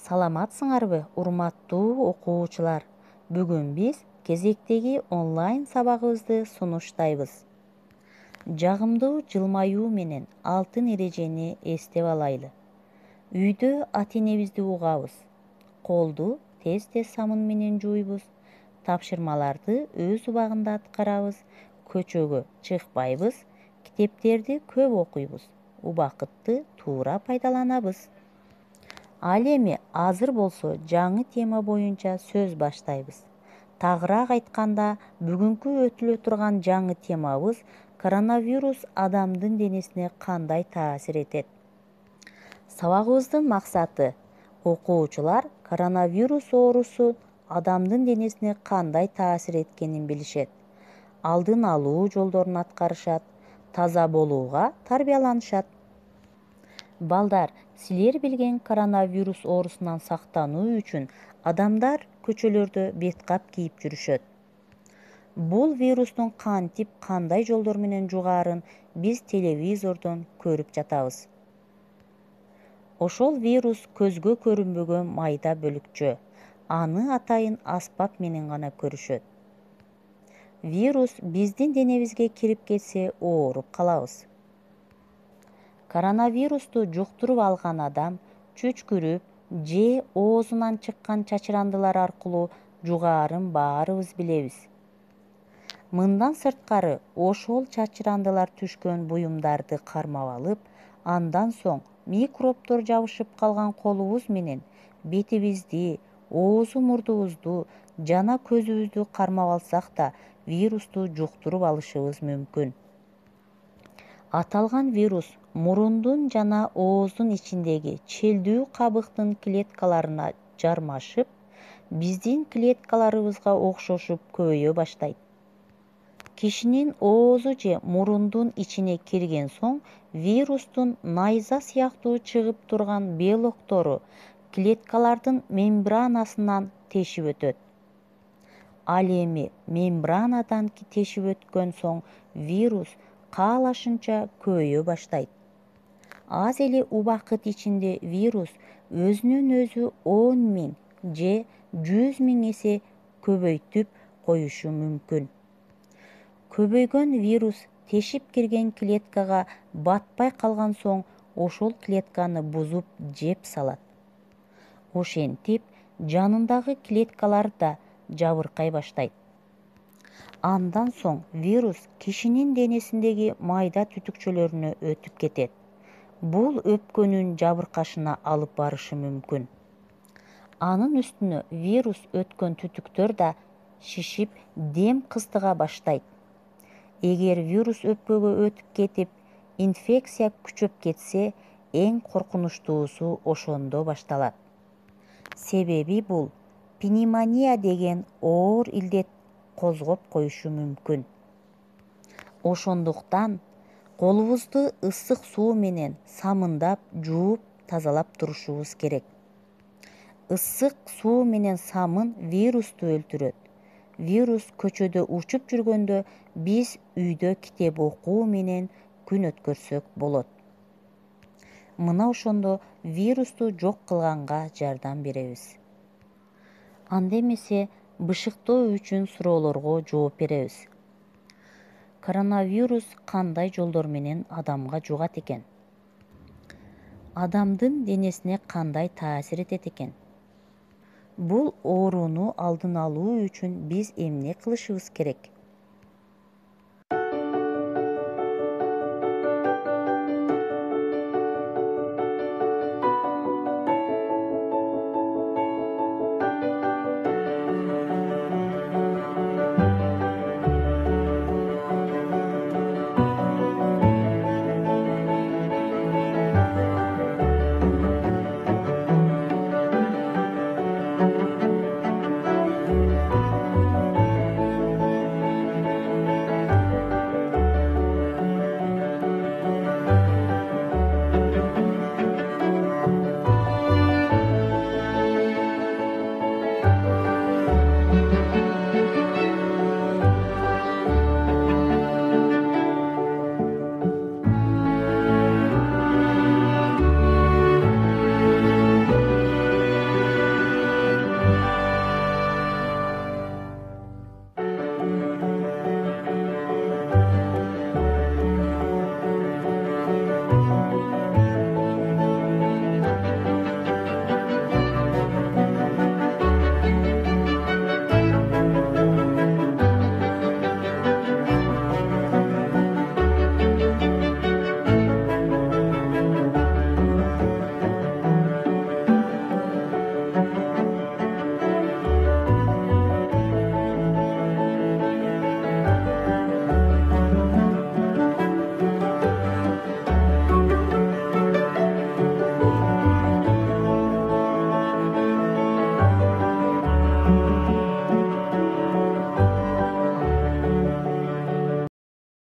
Саламатсыңарбы, урматтуу окуучулар? Бүгүн биз кезектеги онлайн сабагыбызды сунуштайбыз. Жагымдуу жылмаюу менен алтын эрежени эстеп алайлы. Үйдө ата-энебизди угабыз. Колду тез-тез самын менен жууйбуз. Тапшырмаларды өз убагында аткарабыз. Көчөгө чыкпайбыз. Китептерди көп окуйбуз. Убакытты туура пайдаланабыз. Ал эми азыр болсо жаңы тема боюнча сөз баштайбыз. Тагыраак айтканда, бүгүнкү өтүлө турган жаңы темабыз коронавирус адамдын денесине кандай таасир этет. Сабагыбыздын максаты окуучулар коронавирус оорусу адамдын денесине кандай таасир эткенин билишет, алдын алуу жолдорун аткарышат, таза болууга тарбияланышат. Балдар, силер билген коронавирус оорусунан сактануу үчүн адамдар көчөлөрдө беткап кийип жүрүшөт. Бул вирустун кантип кандай жолдор менен жугаарын биз телевизордон көрүп жатабыз. Ошол вирус көзгө көрүнбөгөн майда бөлүкчө. Аны атайын аспап менен гана көрүшөт. Вирус биздин денебизге кирип кетсе ооруп калабыз. Коронавирусту жуктуруп алган адам чүчкүрүп же оозунан чыккан чачырандылар аркылуу жугаарын баарыбыз билебиз. Мындан сырткары, ошол чачырандылар түшкөн буюмдарды кармап алып, андан соң микробдор жабышып калган колубуз менен бетибизди, оозу-мурдубузду жана көзүбүздү кармап алсак да вирусту жуктуруп алышыбыз мүмкүн. Аталган вирус мурундун жана ооздун ичиндеги челдүү кабыктын клеткаларына жармашып, биздин клеткаларыбызга окшошуп көбөйө баштайт. Кишинин оозу же мурундун ичине кирген соң, вирустун найза сыяктуу чыгып турган белоктору клеткалардын мембранасынан тешип өтөт. Ал эми мембранадан тешип өткөн соң вирус каалашынча көбөйө баштайт. Аз эле убакыт ичинде вирус өзүнөн өзү 10 000 же 100 000 эсе көбөйтүп коюшу мүмкүн. Көбөйгөн вирус тешип кирген клеткага батпай калган соң ошол клетканы бузуп жеп салат. Ошентип, жанындагы клеткалар да жабыркай баштайт. Андан соң вирус кишинин денесиндеги майда түтүкчөлөрүнө өтүп кетет. Бул өпкөнүн жабыркашына алып барышы мүмкүн. Анын үстүнө вирус өткөн түтүктөр да шишип, дем кыстыга баштайт. Эгер вирус өпкөгө өтүп кетип, инфекция күчөп кетсе, эң коркунучтуусу ошондо башталат. Себеби бул пневмония деген оор илдет козгоп коюшу мүмкүн. Ошондуктан колубузду ысык суу менен самындап жууп тазалап турушубуз керек. Ысык суу менен самын вирусту өлтүрөт. Вирус көчөдө учуп жүргөндө биз үйдө китеп окуу менен күн өткөрсөк болот. Мына ошондо вирусту жок кылганга жардам беребиз. Анда эмесе бышыктоо үчүн суроолорго жооп беребиз. Коронавирус кандай жолдор менен адамга жугат экен? Адамдын денесине кандай таасир этет экен? Бул ооруну алдын алуу үчүн биз эмне кылышыбыз керек?